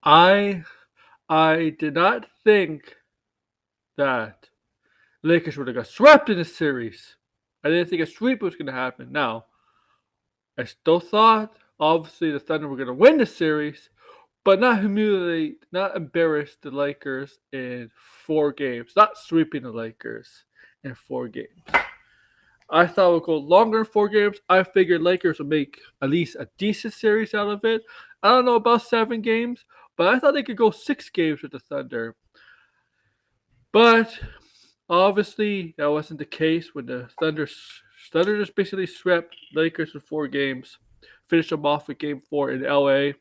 I I did not think that Lakers would have got swept in the series. I didn't think a sweep was going to happen. Now, I still thought, obviously, the Thunder were going to win the series, but not humiliate, not embarrass the Lakers in 4 games, not sweeping the Lakers in 4 games. I thought it would go longer than 4 games. I figured Lakers would make at least a decent series out of it. I don't know about 7 games, but I thought they could go 6 games with the Thunder. But obviously, that wasn't the case when the Thunder just basically swept Lakers in 4 games, finished them off with Game 4 in LA.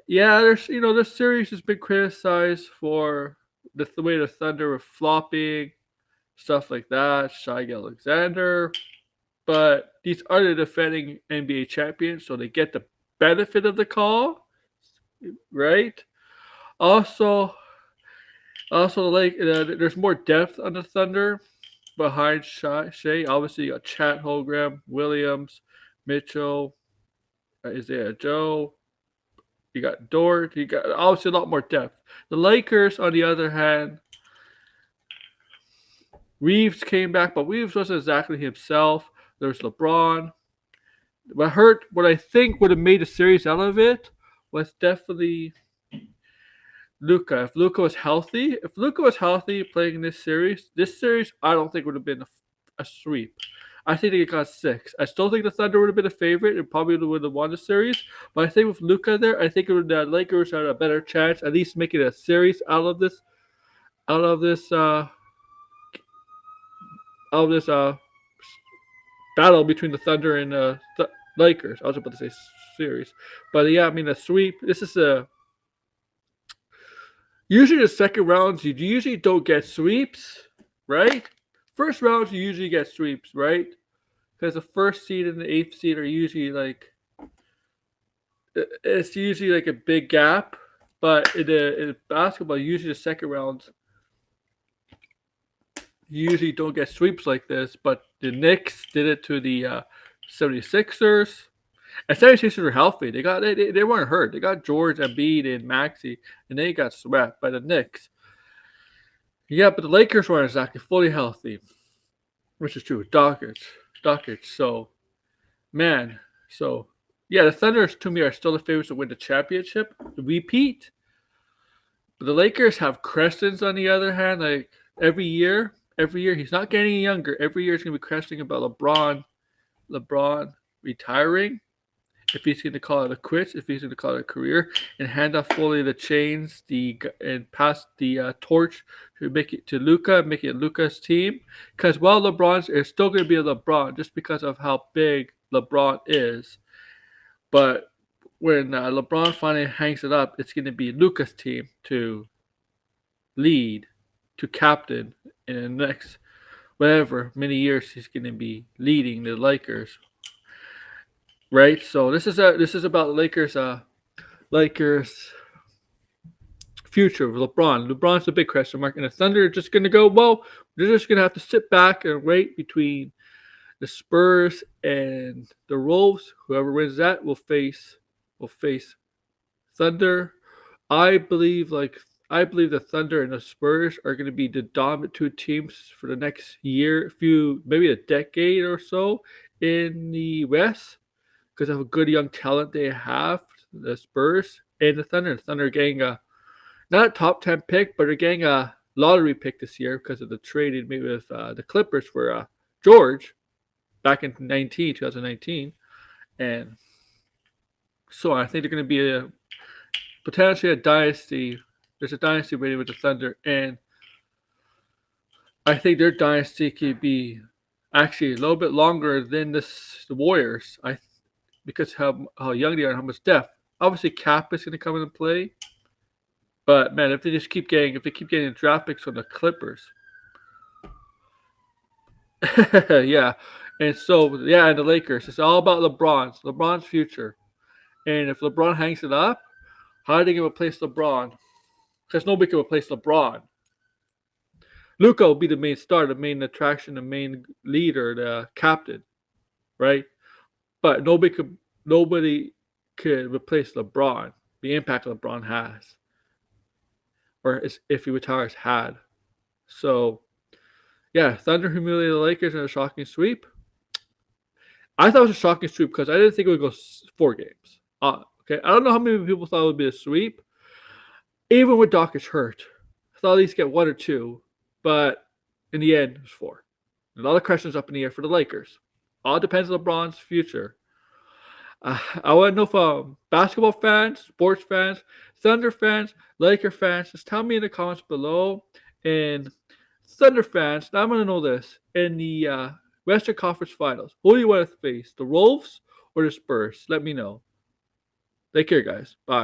Yeah, this series has been criticized for the way the Thunder were flopping, stuff like that. Shai Alexander, but these are the defending NBA champions, so they get the benefit of the call, right? Also, there's more depth on the Thunder behind Shea. Obviously, you got Chat Holgram, Williams, Mitchell, Isaiah Joe. You got Dort. You got obviously a lot more depth. The Lakers, on the other hand, Reeves came back, but Reeves wasn't exactly himself. There's LeBron. What I think would have made a series out of it was definitely Luca. If Luca was healthy playing this series I don't think would have been a sweep. I think they got 6. I still think the Thunder would have been a favorite and probably would have won the series. But I think with Luca there, I think the Lakers had a better chance, at least making a series out of this, out of this battle between the Thunder and Lakers. I was about to say series, but yeah, I mean a sweep. This is a Usually the second rounds you usually don't get sweeps, right? First rounds you usually get sweeps, right? Because the first seed and the eighth seed are usually like it's usually like a big gap. But in basketball, usually the second rounds you usually don't get sweeps like this. But the Knicks did it to the 76ers. And 76ers were healthy. They weren't hurt. They got George, Embiid, and Maxey, and they got swept by the Knicks. Yeah, but the Lakers weren't exactly fully healthy, which is true. Dockage. So, man, so yeah, the Thunder to me are still the favorites to win the championship, the repeat. But the Lakers have Crestons on the other hand. Like every year he's not getting younger. Every year he's gonna be cresting about LeBron retiring. If he's going to call it a quit, if he's going to call it a career, and hand off fully the chains, and pass the torch to make it to Luca, make it Luca's team. Because while LeBron's, it's still going to be a LeBron just because of how big LeBron is. But when LeBron finally hangs it up, it's going to be Luca's team to lead, to captain in the next whatever many years he's going to be leading the Lakers, right? So this is about Lakers future with LeBron. LeBron's a big question mark, and the Thunder are just going to go. Well, they're just going to have to sit back and wait between the Spurs and the Wolves. Whoever wins that will face Thunder. I believe the Thunder and the Spurs are going to be the dominant two teams for the next year, maybe a decade or so in the West because of a good young talent they have. The Spurs and the Thunder. The Thunder getting not a top 10 pick, but they're getting a lottery pick this year because of the trade made with the Clippers for George back in 2019. And so I think they're going to be potentially a dynasty. There's a dynasty waiting with the Thunder, and I think their dynasty could be actually a little bit longer than the Warriors. Because how young they are and how much depth. Obviously, cap is going to come into play, but man, if they keep getting draft picks from the Clippers, yeah, and so yeah, and the Lakers, it's all about LeBron's future, and if LeBron hangs it up, how are they going to replace LeBron? Because nobody can replace LeBron. Luka will be the main star, the main attraction, the main leader, the captain, right? But nobody could replace LeBron the impact LeBron has, or if he retires, had. So yeah, Thunder humiliated the Lakers in a shocking sweep. I thought it was a shocking sweep because I didn't think it would go 4 games. Okay, I don't know how many people thought it would be a sweep, even with Doncic hurt. I thought at least get 1 or 2, but in the end, it was 4. A lot of questions up in the air for the Lakers. All depends on LeBron's future. I want to know from basketball fans, sports fans, Thunder fans, Laker fans. Just tell me in the comments below. And Thunder fans, now I'm going to know this. In the Western Conference Finals, who do you want to face? The Wolves or the Spurs? Let me know. Take care, guys. Bye.